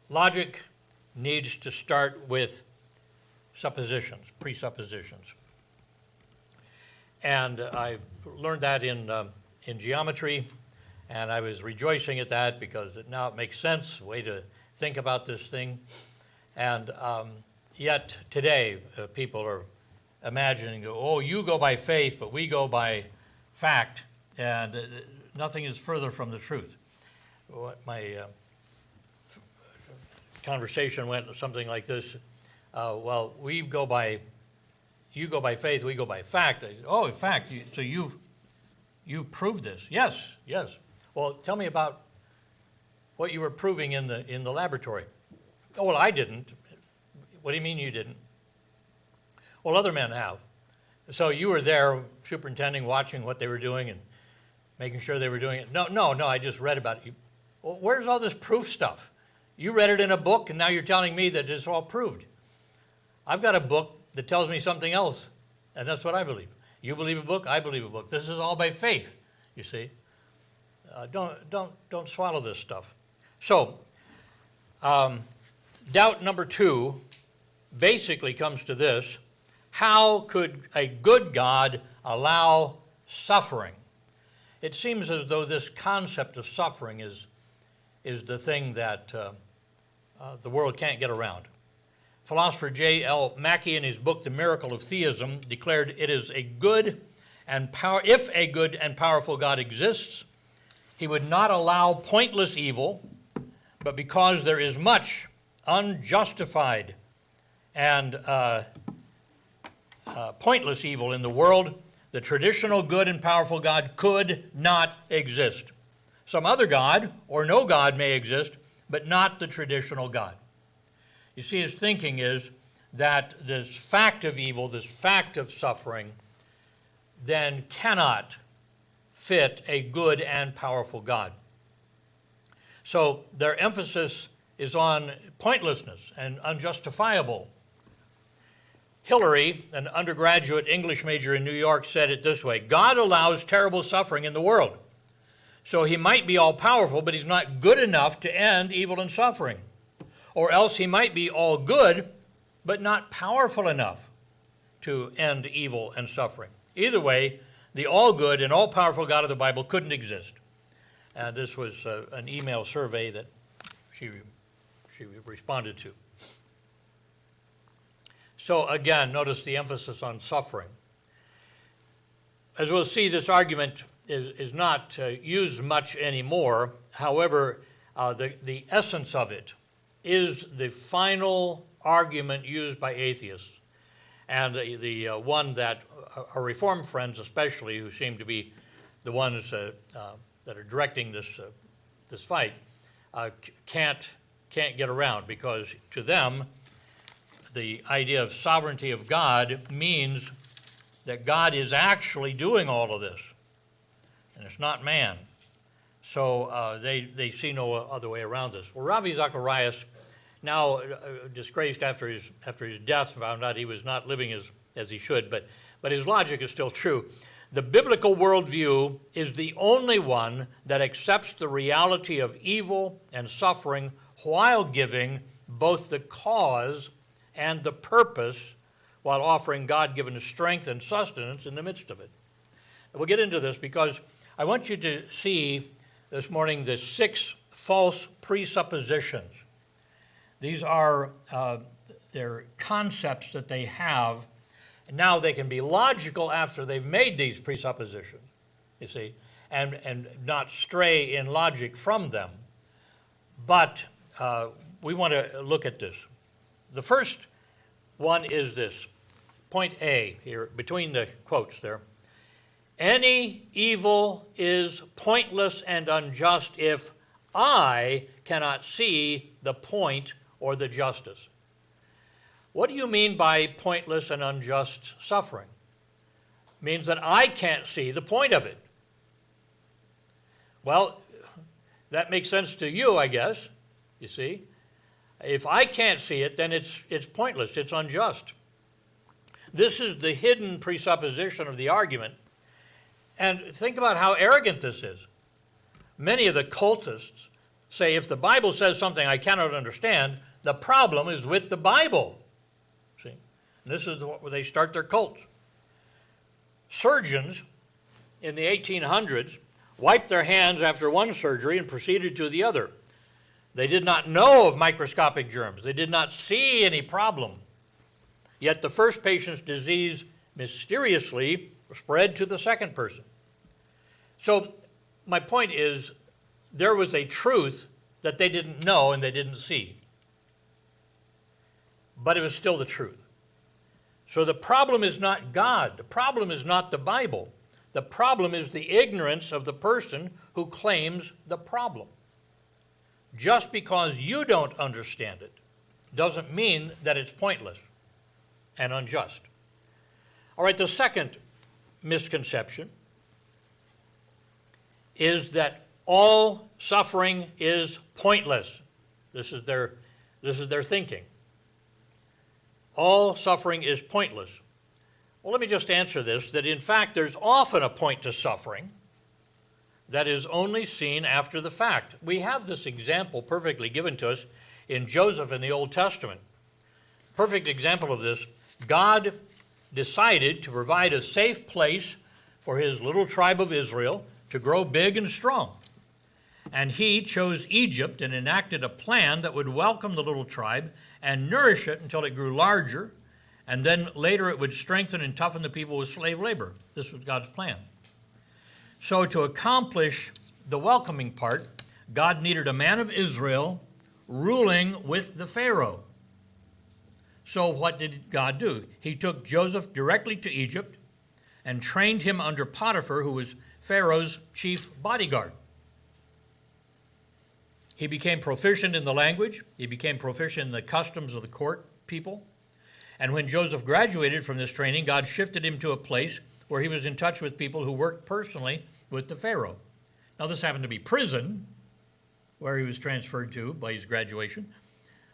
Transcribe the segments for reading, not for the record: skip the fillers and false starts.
logic needs to start with suppositions, presuppositions. And I learned that in geometry, and I was rejoicing at that because now it makes sense, a way to think about this thing. And yet today, people are imagining, oh, you go by faith, but we go by fact, and nothing is further from the truth. My conversation went something like this. Well, you go by faith, we go by fact. Oh, in fact, so you've proved this. Yes. Well, tell me about what you were proving in the laboratory. Oh, well, I didn't. What do you mean you didn't? Well, other men have. So you were there superintending, watching what they were doing and making sure they were doing it. No, I just read about it. Well, where's all this proof stuff? You read it in a book, and now you're telling me that it's all proved. I've got a book that tells me something else, and that's what I believe. You believe a book, I believe a book. This is all by faith, you see. Don't swallow this stuff. So, doubt number 2 basically comes to this: how could a good God allow suffering? It seems as though this concept of suffering is the thing that the world can't get around. Philosopher J.L. Mackie, in his book The Miracle of Theism, declared it is if a good and powerful God exists, he would not allow pointless evil, but because there is much unjustified and pointless evil in the world, the traditional good and powerful God could not exist. Some other God or no God may exist, but not the traditional God. You see, his thinking is that this fact of evil, this fact of suffering, then cannot fit a good and powerful God. So their emphasis is on pointlessness and unjustifiable. Hillary, an undergraduate English major in New York, said it this way: God allows terrible suffering in the world. So he might be all-powerful, but he's not good enough to end evil and suffering. Or else he might be all good, but not powerful enough to end evil and suffering. Either way, the all-good and all-powerful God of the Bible couldn't exist. And this was an email survey that she responded to. So again, notice the emphasis on suffering. As we'll see, this argument is not used much anymore. However, the essence of it is the final argument used by atheists, and the one that our Reformed friends especially, who seem to be the ones that are directing this fight, can't get around, because to them the idea of sovereignty of God means that God is actually doing all of this, and it's not man. So they see no other way around this. Well, Ravi Zacharias, now disgraced after his death, found out he was not living as he should, but his logic is still true. The biblical worldview is the only one that accepts the reality of evil and suffering while giving both the cause and the purpose, while offering God-given strength and sustenance in the midst of it. And we'll get into this because I want you to see this morning the 6 false presuppositions. These are their concepts that they have, and now they can be logical after they've made these presuppositions, you see, and not stray in logic from them. But we want to look at this. The first one is this, point A here, between the quotes there. Any evil is pointless and unjust if I cannot see the point or the justice. What do you mean by pointless and unjust suffering? It means that I can't see the point of it. Well, that makes sense to you, I guess, you see. If I can't see it, then it's pointless, it's unjust. This is the hidden presupposition of the argument. And think about how arrogant this is. Many of the cultists say, if the Bible says something I cannot understand, the problem is with the Bible. See? And this is where they start their cults. Surgeons in the 1800s wiped their hands after one surgery and proceeded to the other. They did not know of microscopic germs. They did not see any problem. Yet the first patient's disease mysteriously spread to the second person. So my point is, there was a truth that they didn't know and they didn't see. But it was still the truth. So the problem is not God. The problem is not the Bible. The problem is the ignorance of the person who claims the problem. Just because you don't understand it doesn't mean that it's pointless and unjust. All right, the second misconception is that all suffering is pointless. This is their thinking. All suffering is pointless. Well, let me just answer this, that in fact there's often a point to suffering that is only seen after the fact. We have this example perfectly given to us in Joseph in the Old Testament. Perfect example of this. God decided to provide a safe place for his little tribe of Israel to grow big and strong. And he chose Egypt and enacted a plan that would welcome the little tribe and nourish it until it grew larger, and then later it would strengthen and toughen the people with slave labor. This was God's plan. So to accomplish the welcoming part, God needed a man of Israel ruling with the Pharaoh. So what did God do? He took Joseph directly to Egypt and trained him under Potiphar, who was Pharaoh's chief bodyguard. He became proficient in the language. He became proficient in the customs of the court people. And when Joseph graduated from this training, God shifted him to a place where he was in touch with people who worked personally with the Pharaoh. Now, this happened to be prison, where he was transferred to by his graduation.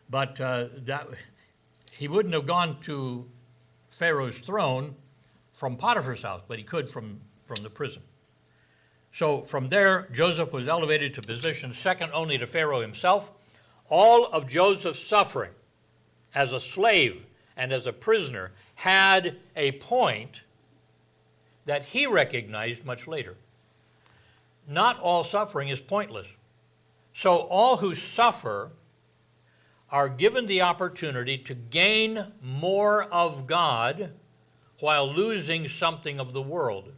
But he wouldn't have gone to Pharaoh's throne from Potiphar's house, but he could from the prison. So from there, Joseph was elevated to a position second only to Pharaoh himself. All of Joseph's suffering as a slave and as a prisoner had a point that he recognized much later. Not all suffering is pointless. So all who suffer are given the opportunity to gain more of God while losing something of the world.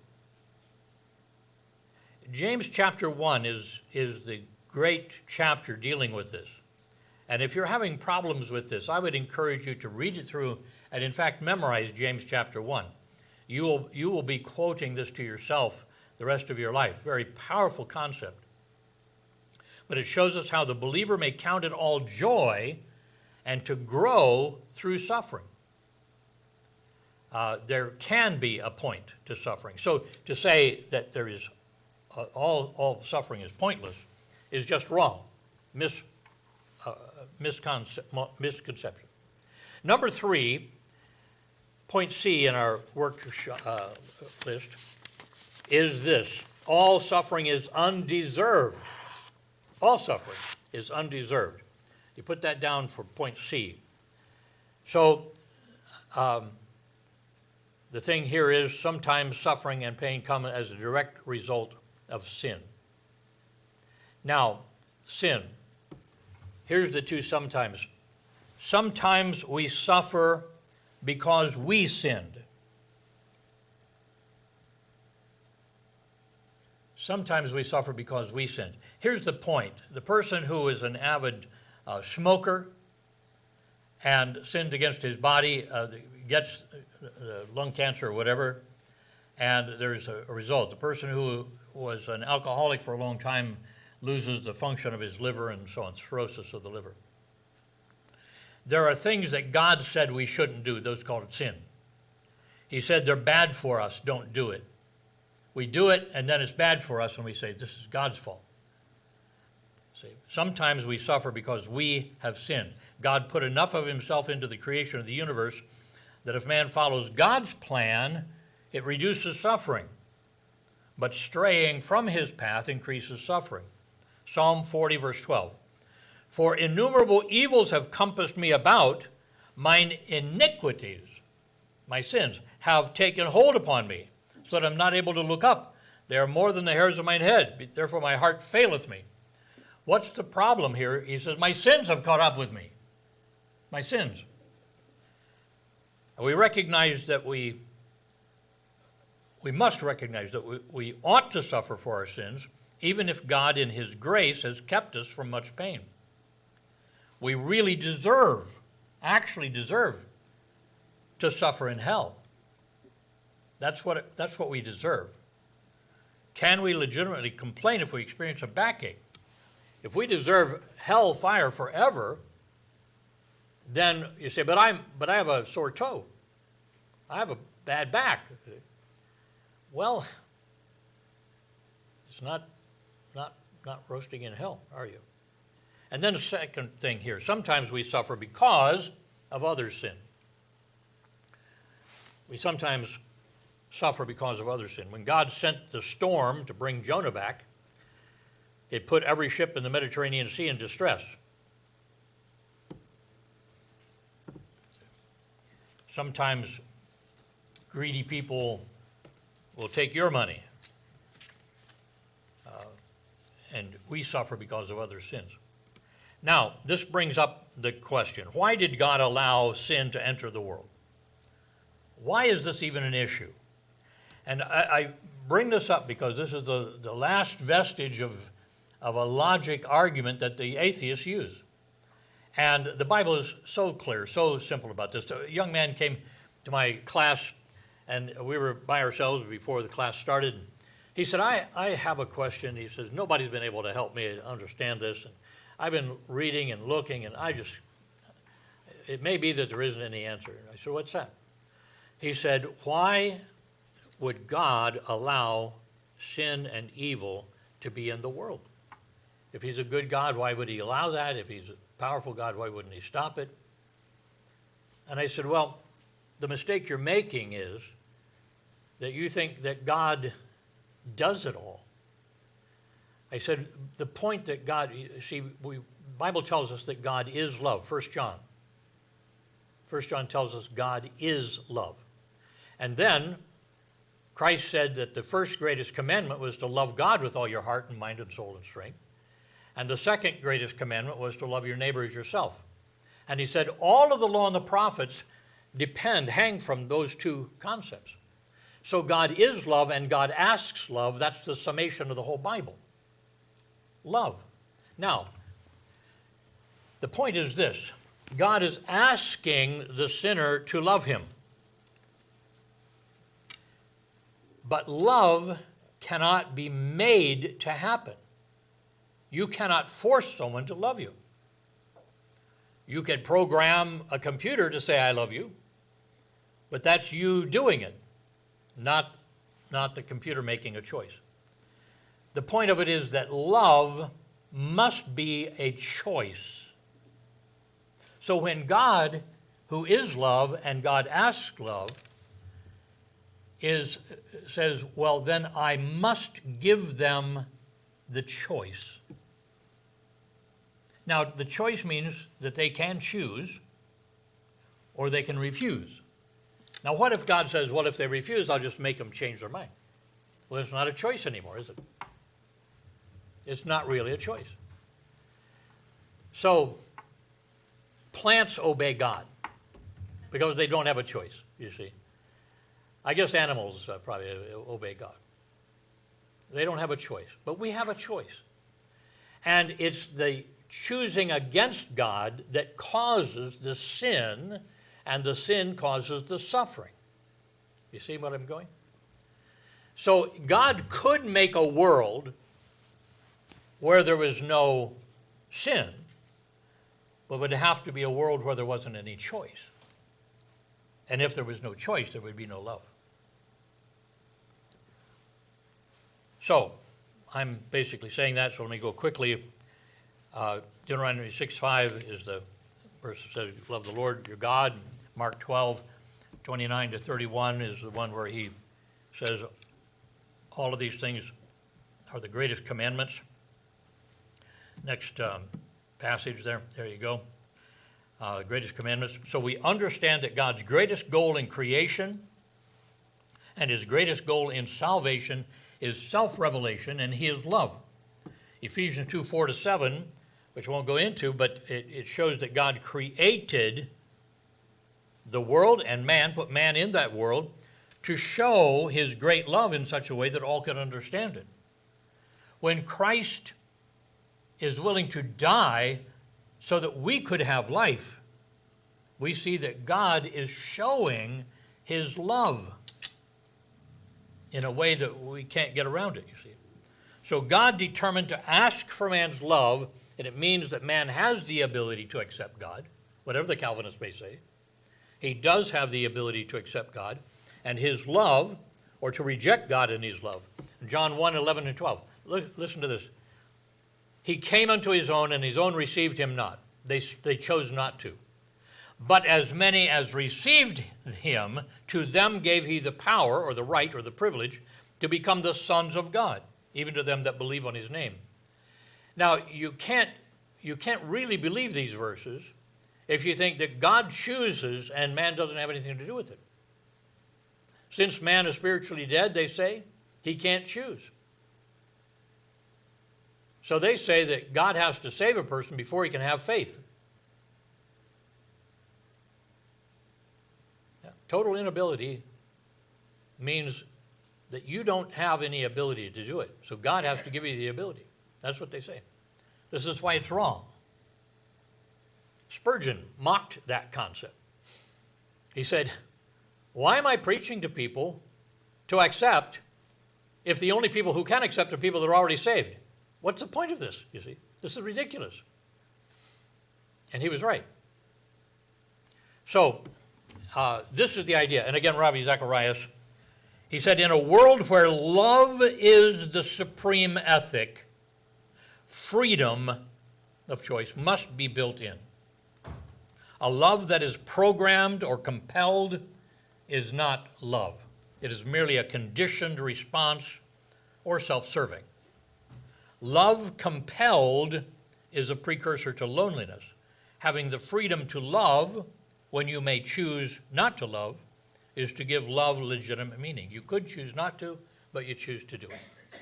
James chapter 1 is the great chapter dealing with this. And if you're having problems with this, I would encourage you to read it through and in fact memorize James chapter 1. You will be quoting this to yourself the rest of your life. Very powerful concept. But it shows us how the believer may count it all joy and to grow through suffering. There can be a point to suffering. So to say that there is all suffering is pointless is just wrong. Misconception. Number 3, point C in our work list, is this: all suffering is undeserved. All suffering is undeserved. You put that down for point C. So the thing here is sometimes suffering and pain come as a direct result of sin. Now, sin. Here's the two sometimes. Sometimes we suffer because we sinned. Sometimes we suffer because we sinned. Here's the point. The person who is an avid smoker and sinned against his body gets lung cancer or whatever, and there's a result. The person who was an alcoholic for a long time loses the function of his liver and so on, cirrhosis of the liver. There are things that God said we shouldn't do, those called sin. He said they're bad for us, don't do it. We do it, and then it's bad for us, and we say, this is God's fault. See, sometimes we suffer because we have sinned. God put enough of himself into the creation of the universe that if man follows God's plan, it reduces suffering. But straying from his path increases suffering. Psalm 40, verse 12. For innumerable evils have compassed me about, mine iniquities, my sins, have taken hold upon me, so that I'm not able to look up. They are more than the hairs of mine head, therefore my heart faileth me. What's the problem here? He says, my sins have caught up with me. My sins. We recognize that we must recognize that we ought to suffer for our sins, even if God in his grace has kept us from much pain. We really actually deserve to suffer in hell. That's what we deserve. Can we legitimately complain if we experience a backache? If we deserve hell fire forever, then you say, but I have a sore toe. I have a bad back. Well, it's not roasting in hell, are you? And then the second thing here, sometimes we suffer because of others' sin. We sometimes suffer because of others' sin. When God sent the storm to bring Jonah back, it put every ship in the Mediterranean Sea in distress. Sometimes greedy people will take your money, and we suffer because of other sins. Now, this brings up the question, why did God allow sin to enter the world? Why is this even an issue? And I bring this up because this is the last vestige of a logic argument that the atheists use. And the Bible is so clear, so simple about this. A young man came to my class, and we were by ourselves before the class started. He said, I have a question. He says, nobody's been able to help me understand this. And I've been reading and looking, and it may be that there isn't any answer. And I said, what's that? He said, why would God allow sin and evil to be in the world? If he's a good God, why would he allow that? If he's a powerful God, why wouldn't he stop it? And I said, well, the mistake you're making is that you think that God does it all. I said, the point that God, Bible tells us that God is love, 1 John. 1 John tells us God is love. And then Christ said that the first greatest commandment was to love God with all your heart and mind and soul and strength. And the second greatest commandment was to love your neighbor as yourself. And he said all of the law and the prophets hang from those two concepts. So God is love and God asks love. That's the summation of the whole Bible. Love. Now, the point is this. God is asking the sinner to love him. But love cannot be made to happen. You cannot force someone to love you. You can program a computer to say, I love you, but that's you doing it, not the computer making a choice. The point of it is that love must be a choice. So when God, who is love, and God asks love, says, well, then I must give them the choice. Now, the choice means that they can choose or they can refuse. Now, what if God says, well, if they refuse, I'll just make them change their mind? Well, it's not a choice anymore, is it? It's not really a choice. So, plants obey God because they don't have a choice, you see. I guess animals probably obey God. They don't have a choice, but we have a choice. And it's the choosing against God that causes the sin, and the sin causes the suffering. You see what I'm going? So God could make a world where there was no sin, but it would have to be a world where there wasn't any choice. And if there was no choice, there would be no love. So, I'm basically saying that, so let me go quickly. Deuteronomy 6:5 is the verse that says, love the Lord your God. Mark 12:29 to 31 is the one where he says all of these things are the greatest commandments. next passage there. There you go. Greatest commandments. So we understand that God's greatest goal in creation and his greatest goal in salvation is self-revelation, and he is love. Ephesians 2, 4-7, which I won't go into, but it shows that God created the world and man, put man in that world, to show his great love in such a way that all could understand it. When Christ is willing to die so that we could have life, we see that God is showing his love in a way that we can't get around it, you see. So God determined to ask for man's love, and it means that man has the ability to accept God, whatever the Calvinists may say. He does have the ability to accept God and his love, or to reject God and his love. John 1, 11 and 12. Listen to this. He came unto his own, and his own received him not. They chose not to. But as many as received him, to them gave he the power, or the right, or the privilege, to become the sons of God, even to them that believe on his name. Now, you can't really believe these verses if you think that God chooses and man doesn't have anything to do with it. Since man is spiritually dead, they say, he can't choose. So they say that God has to save a person before he can have faith. Total inability means that you don't have any ability to do it. So God has to give you the ability. That's what they say. This is why it's wrong. Spurgeon mocked that concept. He said, why am I preaching to people to accept if the only people who can accept are people that are already saved? What's the point of this, you see? This is ridiculous. And he was right. So, this is the idea. And again, Ravi Zacharias, he said, in a world where love is the supreme ethic, freedom of choice must be built in. A love that is programmed or compelled is not love. It is merely a conditioned response or self-serving. Love compelled is a precursor to loneliness. Having the freedom to love when you may choose not to love is to give love legitimate meaning. You could choose not to, but you choose to do it.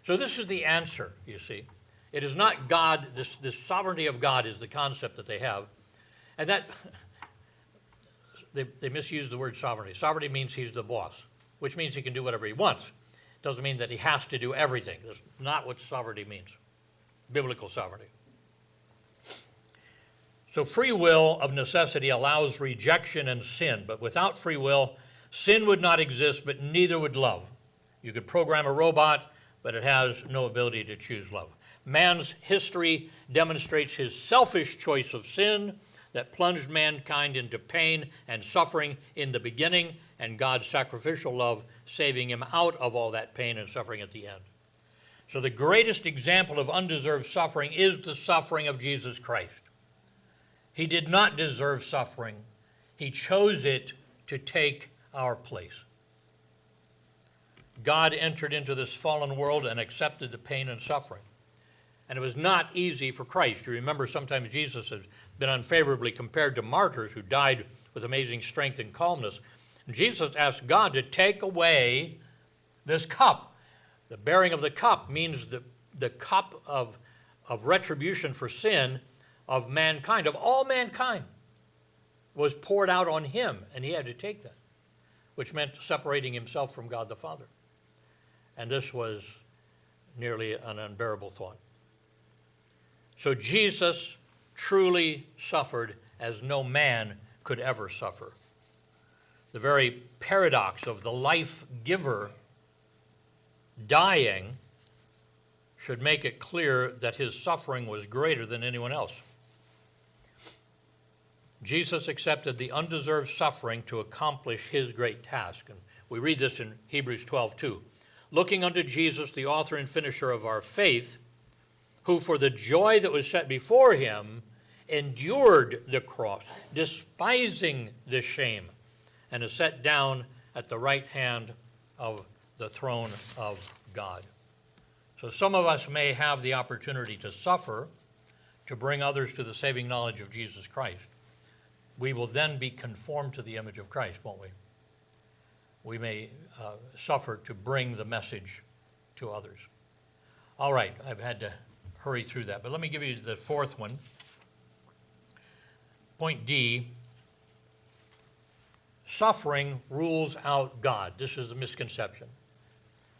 So this is the answer, you see. It is not God, this sovereignty of God is the concept that they have. And that, they misuse the word sovereignty. Sovereignty means he's the boss, which means he can do whatever he wants. It doesn't mean that he has to do everything. That's not what sovereignty means, biblical sovereignty. So free will of necessity allows rejection and sin, but without free will, sin would not exist, but neither would love. You could program a robot, but it has no ability to choose love. Man's history demonstrates his selfish choice of sin that plunged mankind into pain and suffering in the beginning, and God's sacrificial love saving him out of all that pain and suffering at the end. So the greatest example of undeserved suffering is the suffering of Jesus Christ. He did not deserve suffering. He chose it to take our place. God entered into this fallen world and accepted the pain and suffering. And it was not easy for Christ. You remember sometimes Jesus has been unfavorably compared to martyrs who died with amazing strength and calmness. And Jesus asked God to take away this cup. The bearing of the cup means the cup of retribution for sin of mankind, of all mankind, was poured out on him, and he had to take that, which meant separating himself from God the Father. And this was nearly an unbearable thought. So Jesus truly suffered as no man could ever suffer. The very paradox of the life giver dying should make it clear that his suffering was greater than anyone else. Jesus accepted the undeserved suffering to accomplish his great task. And we read this in Hebrews 12:2. Looking unto Jesus, the author and finisher of our faith, who for the joy that was set before him endured the cross, despising the shame, and is set down at the right hand of the throne of God. So some of us may have the opportunity to suffer to bring others to the saving knowledge of Jesus Christ, we will then be conformed to the image of Christ, won't we? We may suffer to bring the message to others. All right, I've had to hurry through that, but let me give you the fourth one. Point D, suffering rules out God. This is a misconception.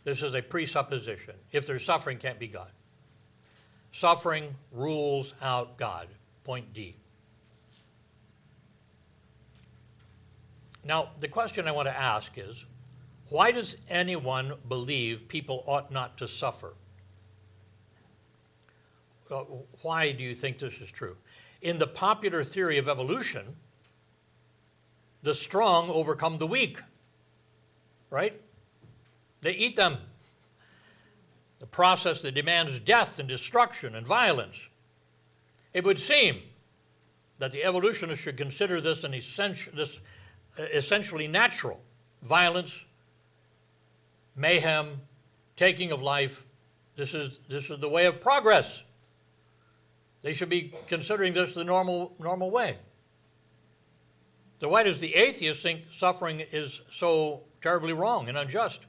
This is a presupposition. If there's suffering, can't be God. Suffering rules out God. Point D. Now, the question I want to ask is, why does anyone believe people ought not to suffer? Why do you think this is true? In the popular theory of evolution, the strong overcome the weak, right? They eat them. The process that demands death and destruction and violence. It would seem that the evolutionists should consider this essentially natural. Violence, mayhem, taking of life. This is the way of progress. They should be considering this the normal way. So why does the atheist think suffering is so terribly wrong and unjust?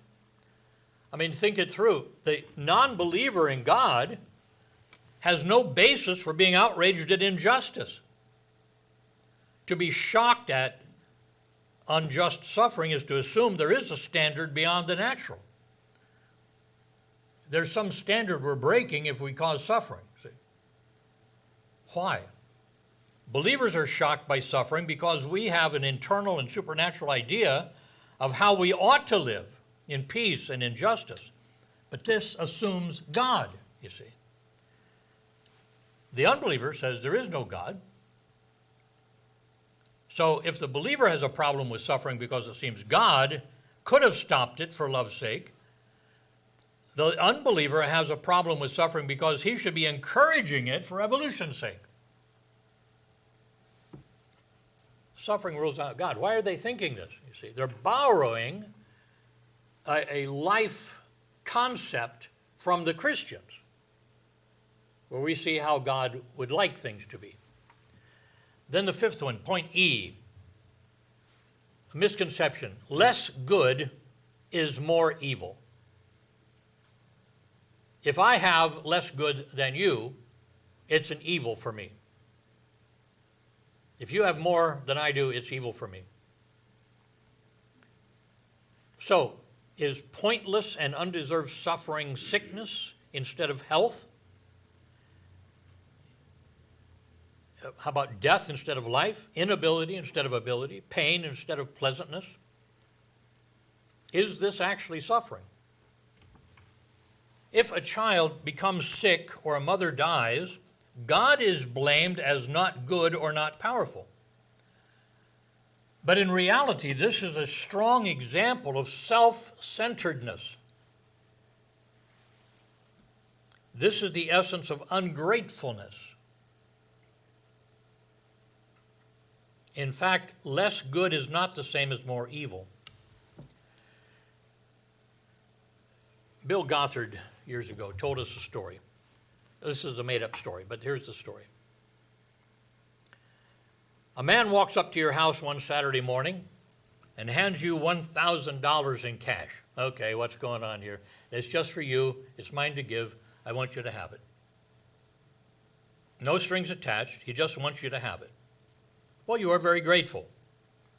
I mean, think it through. The non-believer in God has no basis for being outraged at injustice. To be shocked at unjust suffering is to assume there is a standard beyond the natural. There's some standard we're breaking if we cause suffering. See? Why? Believers are shocked by suffering because we have an internal and supernatural idea of how we ought to live in peace and in justice. But this assumes God, you see. The unbeliever says there is no God. So if the believer has a problem with suffering because it seems God could have stopped it for love's sake, the unbeliever has a problem with suffering because he should be encouraging it for evolution's sake. Suffering rules out God. Why are they thinking this? You see, they're borrowing a life concept from the Christians, where we see how God would like things to be. Then the fifth one, point E, a misconception. Less good is more evil. If I have less good than you, it's an evil for me. If you have more than I do, it's evil for me. So, is pointless and undeserved suffering sickness instead of health? How about death instead of life? Inability instead of ability? Pain instead of pleasantness? Is this actually suffering? If a child becomes sick or a mother dies, God is blamed as not good or not powerful. But in reality, this is a strong example of self-centeredness. This is the essence of ungratefulness. In fact, less good is not the same as more evil. Bill Gothard, years ago, told us a story. This is a made-up story, but here's the story. A man walks up to your house one Saturday morning and hands you $1,000 in cash. Okay, what's going on here? It's just for you. It's mine to give. I want you to have it. No strings attached. He just wants you to have it. Well, you are very grateful.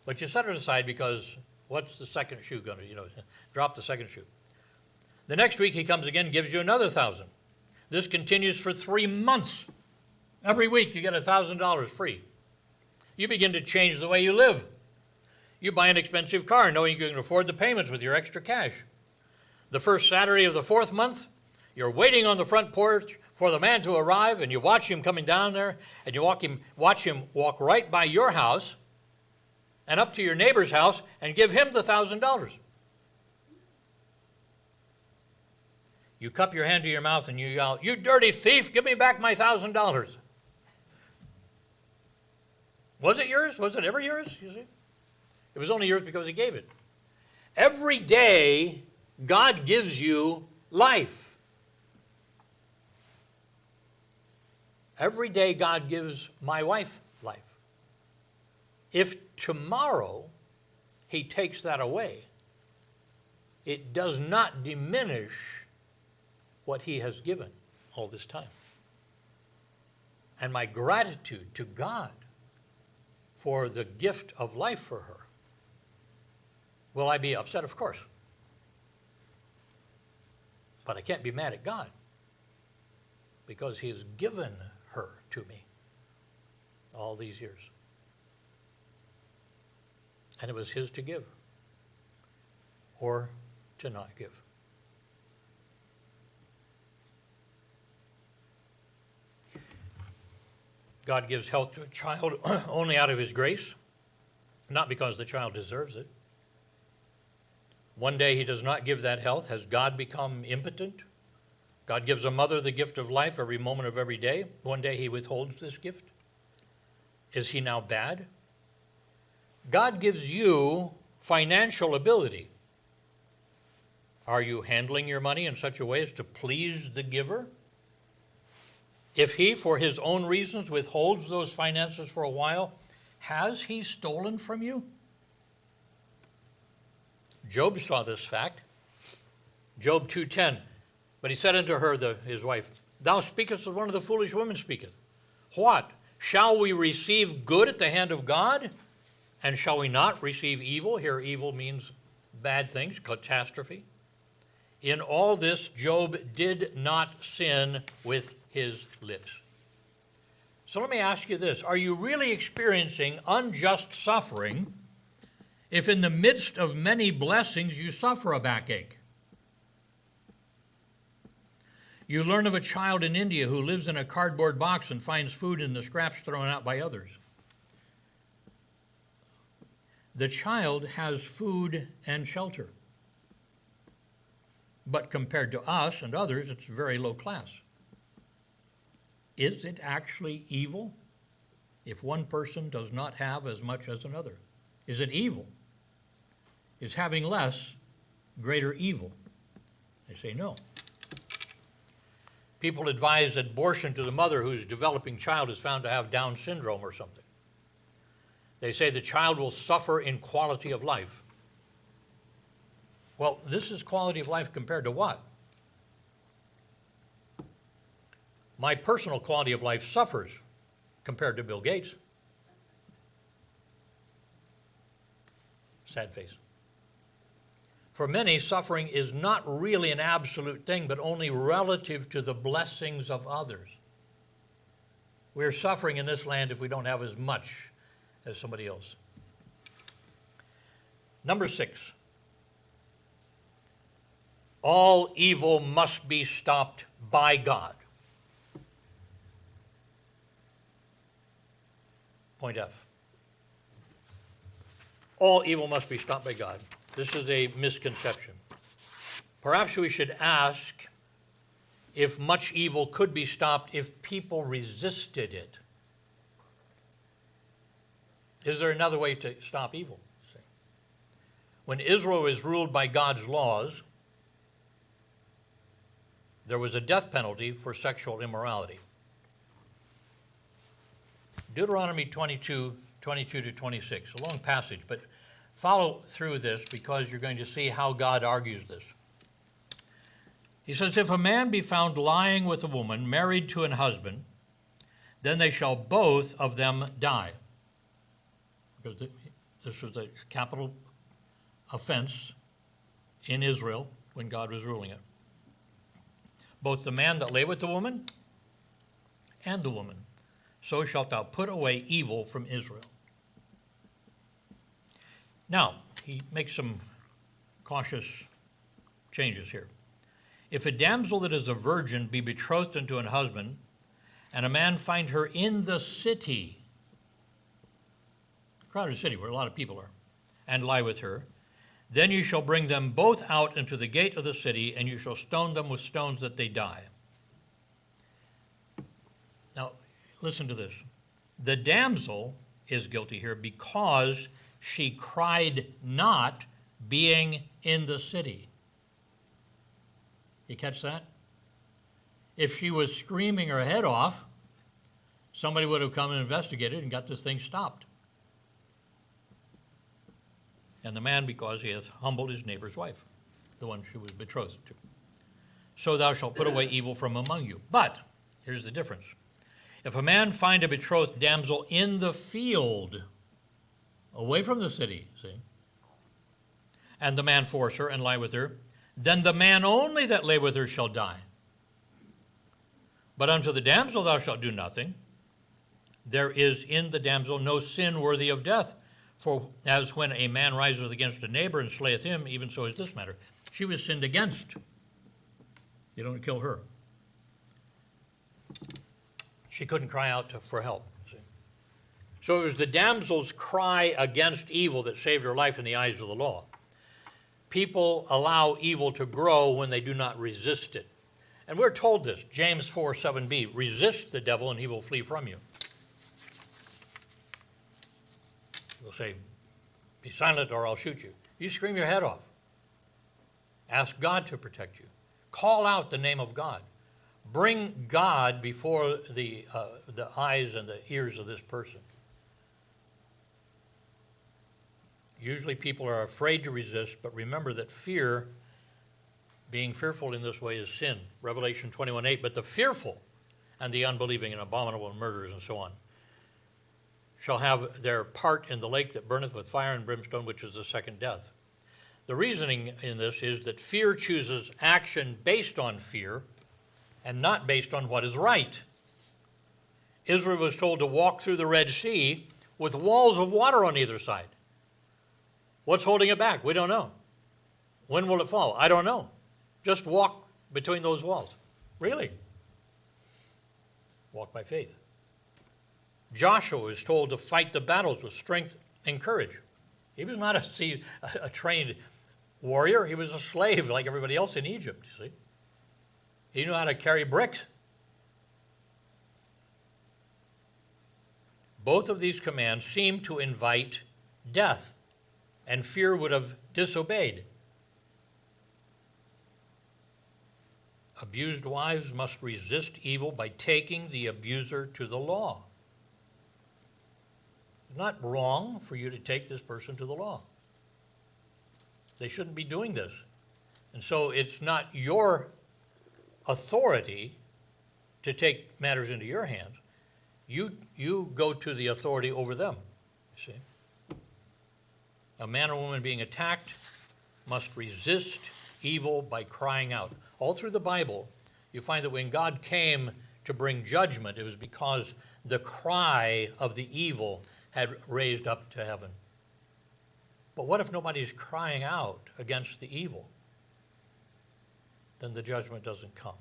But you set it aside because what's the second shoe going to, drop the second shoe. The next week he comes again and gives you another 1,000. This continues for 3 months. Every week you get $1,000 free. You begin to change the way you live. You buy an expensive car knowing you can afford the payments with your extra cash. The first Saturday of the 4th month, you're waiting on the front porch for the man to arrive, and you watch him coming down there, and you watch him walk right by your house and up to your neighbor's house and give him the $1,000. You cup your hand to your mouth and you yell, "You dirty thief, give me back my $1,000. Was it yours? Was it ever yours? You see? It was only yours because he gave it. Every day, God gives you life. Every day God gives my wife life. If tomorrow he takes that away, it does not diminish what he has given all this time. And my gratitude to God for the gift of life for her. Will I be upset? Of course. But I can't be mad at God because he has given her to me all these years. And it was his to give or to not give. God gives health to a child only out of his grace, not because the child deserves it. One day he does not give that health. Has God become impotent? God gives a mother the gift of life every moment of every day. One day he withholds this gift. Is he now bad? God gives you financial ability. Are you handling your money in such a way as to please the giver? If he, for his own reasons, withholds those finances for a while, has he stolen from you? Job saw this fact. Job 2:10. But he said unto her, his wife, Thou speakest as one of the foolish women speaketh. What? Shall we receive good at the hand of God? And shall we not receive evil? Here, evil means bad things, catastrophe. In all this, Job did not sin with his lips. So let me ask you this. Are you really experiencing unjust suffering if in the midst of many blessings you suffer a backache? You learn of a child in India who lives in a cardboard box and finds food in the scraps thrown out by others. The child has food and shelter. But compared to us and others, it's very low class. Is it actually evil if one person does not have as much as another? Is it evil? Is having less greater evil? They say no. People advise abortion to the mother whose developing child is found to have Down syndrome or something. They say the child will suffer in quality of life. Well, this is quality of life compared to what? My personal quality of life suffers compared to Bill Gates. Sad face. For many, suffering is not really an absolute thing, but only relative to the blessings of others. We're suffering in this land if we don't have as much as somebody else. Number 6. All evil must be stopped by God. Point F. All evil must be stopped by God. This is a misconception. Perhaps we should ask if much evil could be stopped if people resisted it. Is there another way to stop evil? When Israel was ruled by God's laws, there was a death penalty for sexual immorality. Deuteronomy 22 to 26, a long passage, but follow through this because you're going to see how God argues this. He says, if a man be found lying with a woman married to an husband, then they shall both of them die. Because this was a capital offense in Israel when God was ruling it. Both the man that lay with the woman and the woman. So shalt thou put away evil from Israel. Now, he makes some cautious changes here. If a damsel that is a virgin be betrothed unto an husband, and a man find her in the city, crowded city where a lot of people are, and lie with her, then you shall bring them both out into the gate of the city, and you shall stone them with stones that they die. Now, listen to this. The damsel is guilty here because she cried not being in the city. You catch that? If she was screaming her head off, somebody would have come and investigated and got this thing stopped. And the man, because he hath humbled his neighbor's wife, the one she was betrothed to. So thou shalt put away evil from among you. But, here's the difference. If a man find a betrothed damsel in the field, away from the city, see, and the man force her and lie with her, then the man only that lay with her shall die. But unto the damsel thou shalt do nothing. There is in the damsel no sin worthy of death. For as when a man riseth against a neighbor and slayeth him, even so is this matter. She was sinned against. You don't kill her. She couldn't cry out for help. See? So it was the damsel's cry against evil that saved her life in the eyes of the law. People allow evil to grow when they do not resist it. And we're told this, James 4:7b, resist the devil and he will flee from you. We'll say, be silent or I'll shoot you. You scream your head off. Ask God to protect you. Call out the name of God. Bring God before the eyes and the ears of this person. Usually people are afraid to resist, but remember that fear, being fearful in this way, is sin. Revelation 21:8, but the fearful and the unbelieving and abominable and murderers and so on shall have their part in the lake that burneth with fire and brimstone, which is the second death. The reasoning in this is that fear chooses action based on fear and not based on what is right. Israel was told to walk through the Red Sea with walls of water on either side. What's holding it back? We don't know. When will it fall? I don't know. Just walk between those walls. Really? Walk by faith. Joshua is told to fight the battles with strength and courage. He was not a trained warrior. He was a slave like everybody else in Egypt, you see. He knew how to carry bricks. Both of these commands seem to invite death, and fear would have disobeyed. Abused wives must resist evil by taking the abuser to the law. It's not wrong for you to take this person to the law. They shouldn't be doing this. And so it's not your authority to take matters into your hands. You go to the authority over them, you see. A man or woman being attacked must resist evil by crying out. All through the Bible, you find that when God came to bring judgment, it was because the cry of the evil had raised up to heaven. But what if nobody's crying out against the evil? Then the judgment doesn't come.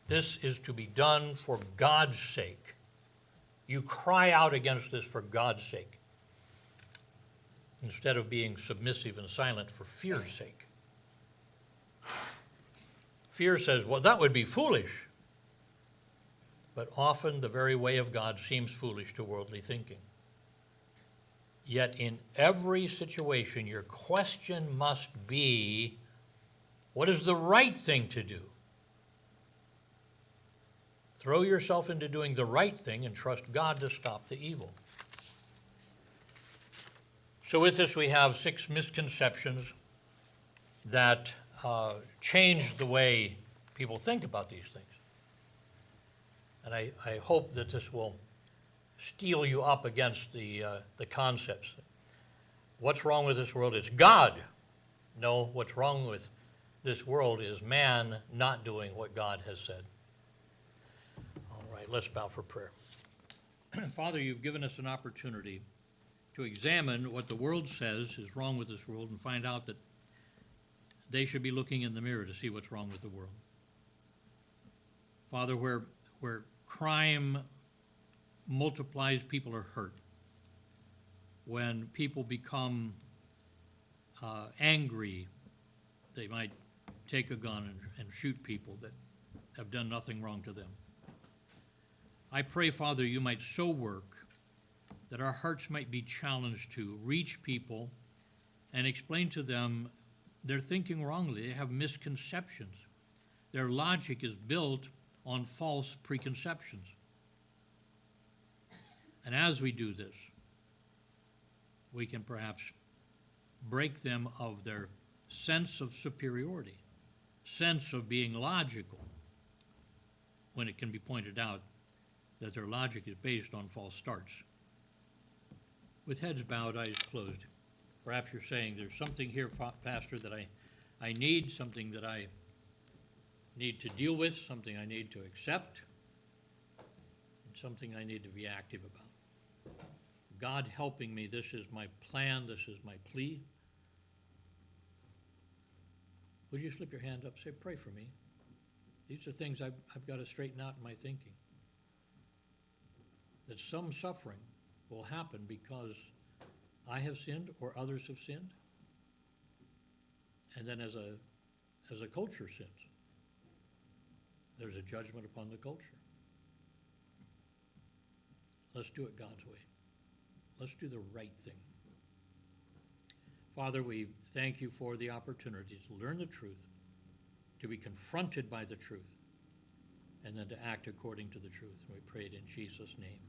This is to be done for God's sake. You cry out against this for God's sake, instead of being submissive and silent for fear's sake. Fear says, well, that would be foolish. But often the very way of God seems foolish to worldly thinking. Yet in every situation, your question must be, what is the right thing to do? Throw yourself into doing the right thing and trust God to stop the evil. So with this, we have 6 misconceptions that change the way people think about these things. And I hope that this will steel you up against the concepts. What's wrong with this world? It's God. No, what's wrong with this world is man not doing what God has said. All right, let's bow for prayer. Father, you've given us an opportunity to examine what the world says is wrong with this world and find out that they should be looking in the mirror to see what's wrong with the world. Father, where crime multiplies, people are hurt. When people become angry, they might take a gun and shoot people that have done nothing wrong to them. I pray, Father, you might so work that our hearts might be challenged to reach people and explain to them they're thinking wrongly. They have misconceptions. Their logic is built on false preconceptions. And as we do this, we can perhaps break them of their sense of superiority, sense of being logical, when it can be pointed out that their logic is based on false starts. With heads bowed, eyes closed, perhaps you're saying, there's something here, Pastor, that I need, something that I need to deal with, something I need to accept, and something I need to be active about. God helping me, this is my plan, this is my plea. Would you slip your hand up, say, pray for me. These are things I've got to straighten out in my thinking. That some suffering will happen because I have sinned or others have sinned. And then as a culture sins, there's a judgment upon the culture. Let's do it God's way. Let's do the right thing. Father, we thank you for the opportunity to learn the truth, to be confronted by the truth, and then to act according to the truth. We pray it in Jesus' name.